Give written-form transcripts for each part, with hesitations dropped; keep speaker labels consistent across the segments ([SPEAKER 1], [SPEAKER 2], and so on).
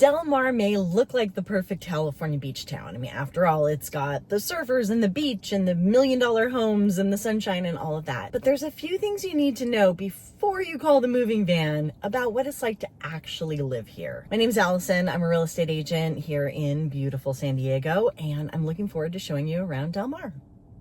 [SPEAKER 1] Del Mar may look like the perfect California beach town. I mean, after all, it's got the surfers and the beach and the million-dollar homes and the sunshine and all of that. But there's a few things you need to know before you call the moving van about what it's like to actually live here. My name's Allison. I'm a real estate agent here in beautiful San Diego, and I'm looking forward to showing you around Del Mar.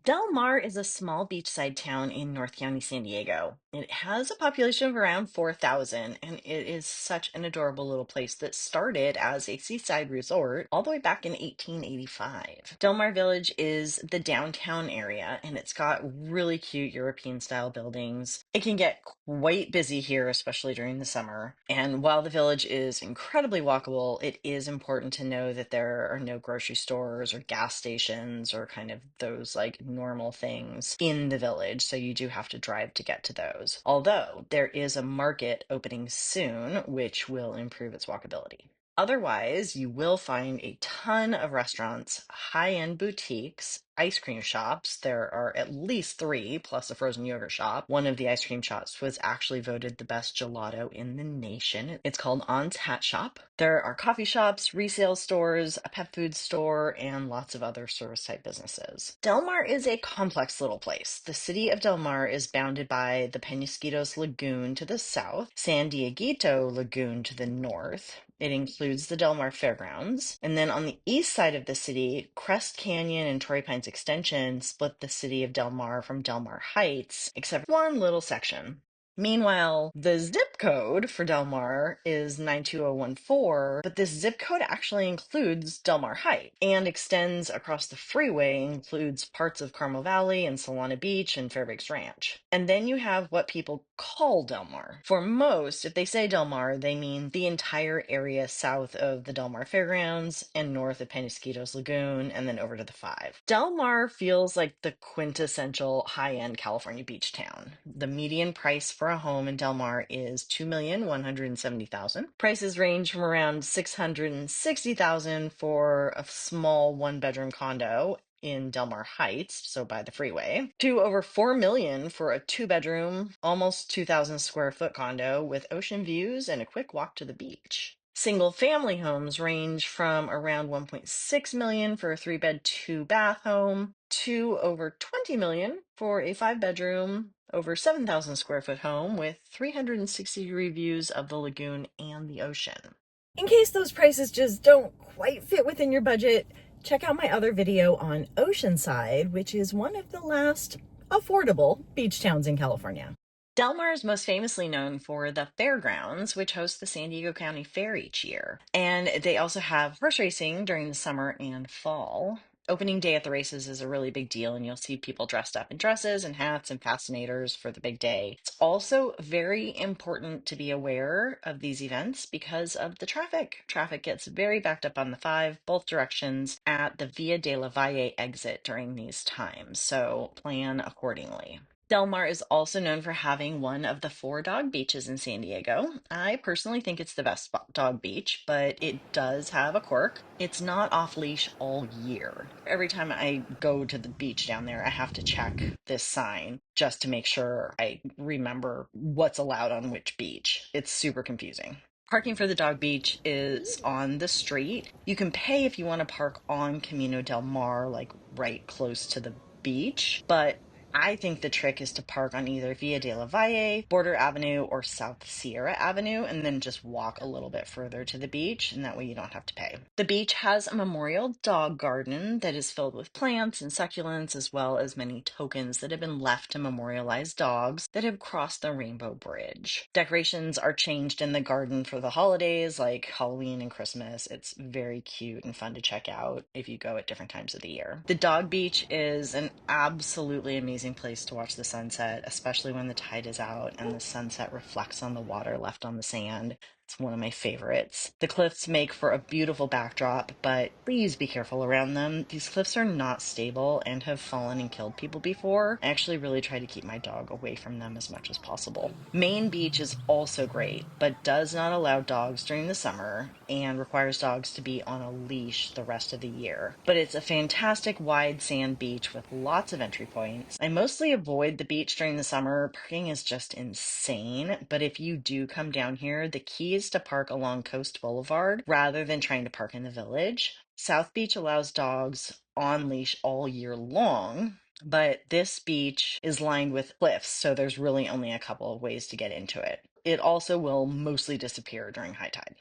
[SPEAKER 1] Del Mar is a small beachside town in North County, San Diego. It has a population of around 4,000, and it is such an adorable little place that started as a seaside resort all the way back in 1885. Del Mar Village is the downtown area, and it's got really cute European-style buildings. It can get quite busy here, especially during the summer. And while the village is incredibly walkable, it is important to know that there are no grocery stores or gas stations or kind of those like normal things in the village. So you do have to drive to get to those. Although there is a market opening soon, which will improve its walkability. Otherwise, you will find a ton of restaurants, high-end boutiques, ice cream shops. There are at least three, plus a frozen yogurt shop. One of the ice cream shops was actually voted the best gelato in the nation. It's called On's Hat Shop. There are coffee shops, resale stores, a pet food store, and lots of other service-type businesses. Del Mar is a complex little place. The city of Del Mar is bounded by the Penasquitos Lagoon to the south, San Dieguito Lagoon to the north. It includes the Del Mar Fairgrounds. And then on the east side of the city, Crest Canyon and Torrey Pines Extension split the city of Del Mar from Del Mar Heights, except one little section. Meanwhile, the zip code for Del Mar is 92014, but this zip code actually includes Del Mar Heights and extends across the freeway, includes parts of Carmel Valley and Solana Beach and Fairbanks Ranch. And then you have what people call Del Mar. For most, if they say Del Mar, they mean the entire area south of the Del Mar Fairgrounds and north of Penasquitos Lagoon and then over to the Five. Del Mar feels like the quintessential high-end California beach town. The median price for a home in Del Mar is $2,170,000. Prices range from around $660,000 for a small one-bedroom condo in Del Mar Heights, so by the freeway, to over $4 million for a two-bedroom, almost 2,000 square foot condo with ocean views and a quick walk to the beach. Single family homes range from around 1.6 million for a 3-bed, 2-bath home to over 20 million for a 5-bedroom, over 7,000 square foot home with 360-degree views of the lagoon and the ocean. In case those prices just don't quite fit within your budget, check out my other video on Oceanside, which is one of the last affordable beach towns in California. Del Mar is most famously known for the fairgrounds, which host the San Diego County Fair each year. And they also have horse racing during the summer and fall. Opening day at the races is a really big deal, and you'll see people dressed up in dresses and hats and fascinators for the big day. It's also very important to be aware of these events because of the traffic. Traffic gets very backed up on the Five, both directions, at the Via de la Valle exit during these times, so plan accordingly. Del Mar is also known for having one of the 4 dog beaches in San Diego. I personally think it's the best dog beach, but it does have a quirk. It's not off leash all year. Every time I go to the beach down there, I have to check this sign just to make sure I remember what's allowed on which beach. It's super confusing. Parking for the dog beach is on the street. You can pay if you want to park on Camino del Mar, like right close to the beach, but I think the trick is to park on either Via de la Valle, Border Avenue, or South Sierra Avenue, and then just walk a little bit further to the beach, and that way you don't have to pay. The beach has a memorial dog garden that is filled with plants and succulents, as well as many tokens that have been left to memorialize dogs that have crossed the Rainbow Bridge. Decorations are changed in the garden for the holidays, like Halloween and Christmas. It's very cute and fun to check out if you go at different times of the year. The dog beach is an absolutely amazing place to watch the sunset, especially when the tide is out and the sunset reflects on the water left on the sand. It's one of my favorites. The cliffs make for a beautiful backdrop, but please be careful around them. These cliffs are not stable and have fallen and killed people before. I actually really try to keep my dog away from them as much as possible. Main Beach is also great, but does not allow dogs during the summer and requires dogs to be on a leash the rest of the year. But it's a fantastic wide sand beach with lots of entry points. I mostly avoid the beach during the summer. Parking is just insane, but if you do come down here, the key pays to park along Coast Boulevard rather than trying to park in the village. South Beach allows dogs on leash all year long, but this beach is lined with cliffs, so there's really only a couple of ways to get into it. It also will mostly disappear during high tide.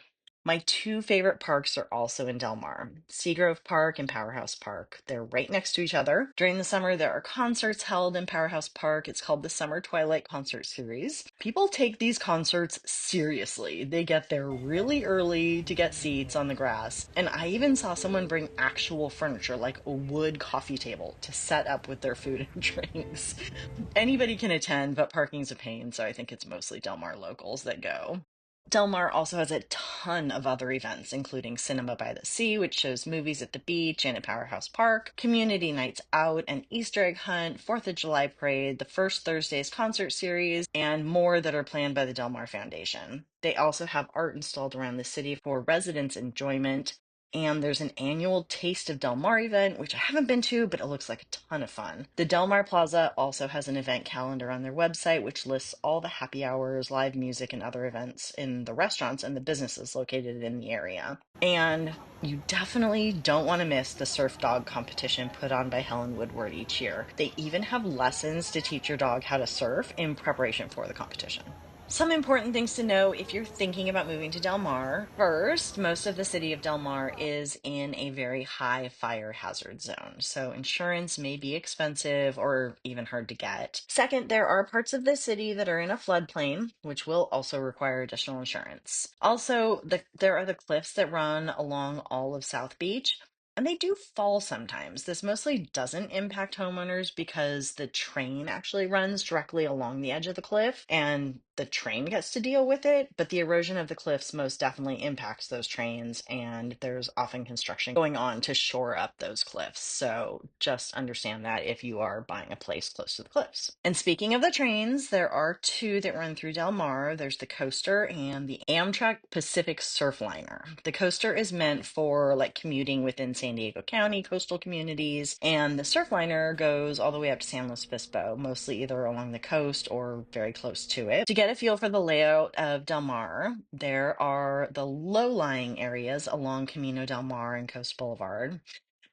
[SPEAKER 1] My two favorite parks are also in Del Mar, Seagrove Park and Powerhouse Park. They're right next to each other. During the summer, there are concerts held in Powerhouse Park. It's called the Summer Twilight Concert Series. People take these concerts seriously. They get there really early to get seats on the grass. And I even saw someone bring actual furniture, like a wood coffee table, to set up with their food and drinks. Anybody can attend, but parking's a pain, so I think it's mostly Del Mar locals that go. Del Mar also has a ton of other events, including Cinema by the Sea, which shows movies at the beach and at Powerhouse Park, community nights out, an Easter egg hunt, 4th of July parade, the First Thursdays concert series, and more that are planned by the Del Mar Foundation. They also have art installed around the city for residents' enjoyment. And there's an annual Taste of Del Mar event, which I haven't been to, but it looks like a ton of fun. The Del Mar Plaza also has an event calendar on their website, which lists all the happy hours, live music, and other events in the restaurants and the businesses located in the area. And you definitely don't want to miss the surf dog competition put on by Helen Woodward each year. They even have lessons to teach your dog how to surf in preparation for the competition. Some important things to know if you're thinking about moving to Del Mar. First, most of the city of Del Mar is in a very high fire hazard zone, so insurance may be expensive or even hard to get. Second, there are parts of the city that are in a floodplain, which will also require additional insurance. Also, there are the cliffs that run along all of South Beach. And they do fall sometimes. This mostly doesn't impact homeowners because the train actually runs directly along the edge of the cliff and the train gets to deal with it. But the erosion of the cliffs most definitely impacts those trains, and there's often construction going on to shore up those cliffs. So just understand that if you are buying a place close to the cliffs. And speaking of the trains, there are two that run through Del Mar. There's the Coaster and the Amtrak Pacific Surfliner. The Coaster is meant for like commuting within San Diego County coastal communities, and the Surfliner goes all the way up to San Luis Obispo, mostly either along the coast or very close to it. To get a feel for the layout of Del Mar, there are the low-lying areas along Camino Del Mar and Coast Boulevard.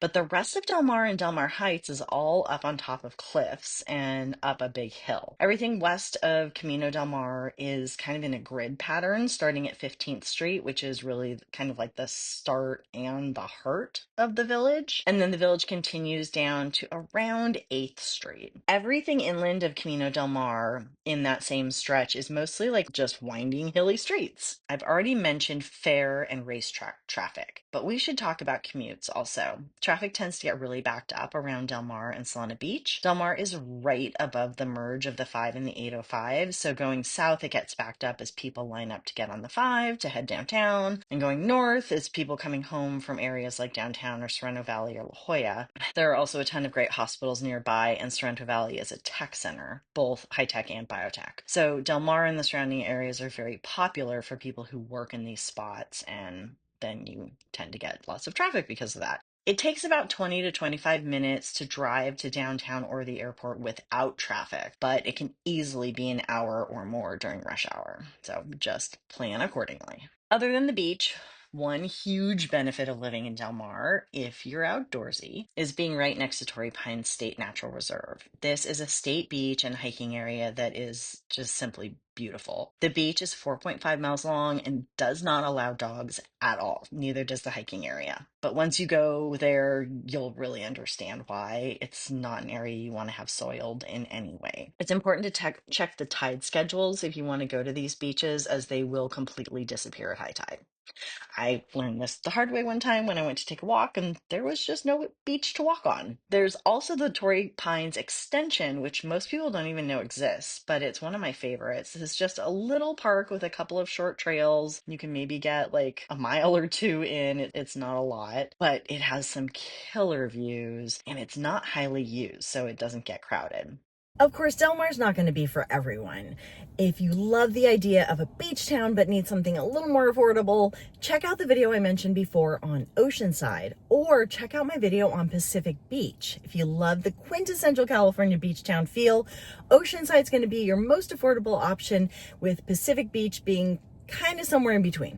[SPEAKER 1] But the rest of Del Mar and Del Mar Heights is all up on top of cliffs and up a big hill. Everything west of Camino Del Mar is kind of in a grid pattern, starting at 15th Street, which is really kind of like the start and the heart of the village. And then the village continues down to around 8th Street. Everything inland of Camino Del Mar in that same stretch is mostly like just winding, hilly streets. I've already mentioned fair and racetrack traffic, but we should talk about commutes also. Traffic tends to get really backed up around Del Mar and Solana Beach. Del Mar is right above the merge of the 5 and the 805, so going south it gets backed up as people line up to get on the 5 to head downtown, and going north is people coming home from areas like downtown or Sorrento Valley or La Jolla. There are also a ton of great hospitals nearby, and Sorrento Valley is a tech center, both high-tech and biotech. So Del Mar and the surrounding areas are very popular for people who work in these spots, and then you tend to get lots of traffic because of that. It takes about 20 to 25 minutes to drive to downtown or the airport without traffic, but it can easily be an hour or more during rush hour. So just plan accordingly. Other than the beach, one huge benefit of living in Del Mar, if you're outdoorsy, is being right next to Torrey Pines State Natural Reserve. This is a state beach and hiking area that is just simply beautiful. The beach is 4.5 miles long and does not allow dogs at all. Neither does the hiking area. But once you go there, you'll really understand why. It's not an area you want to have soiled in any way. It's important to check the tide schedules if you want to go to these beaches, as they will completely disappear at high tide. I learned this the hard way one time when I went to take a walk, and there was just no beach to walk on. There's also the Torrey Pines extension, which most people don't even know exists, but it's one of my favorites. It's just a little park with a couple of short trails. You can maybe get like a mile or two in. It's not a lot, but it has some killer views, and it's not highly used, so it doesn't get crowded. Of course, Del Mar's not going to be for everyone. If you love the idea of a beach town but need something a little more affordable, check out the video I mentioned before on Oceanside, or check out my video on Pacific Beach. If you love the quintessential California beach town feel, Oceanside's going to be your most affordable option, with Pacific Beach being kind of somewhere in between.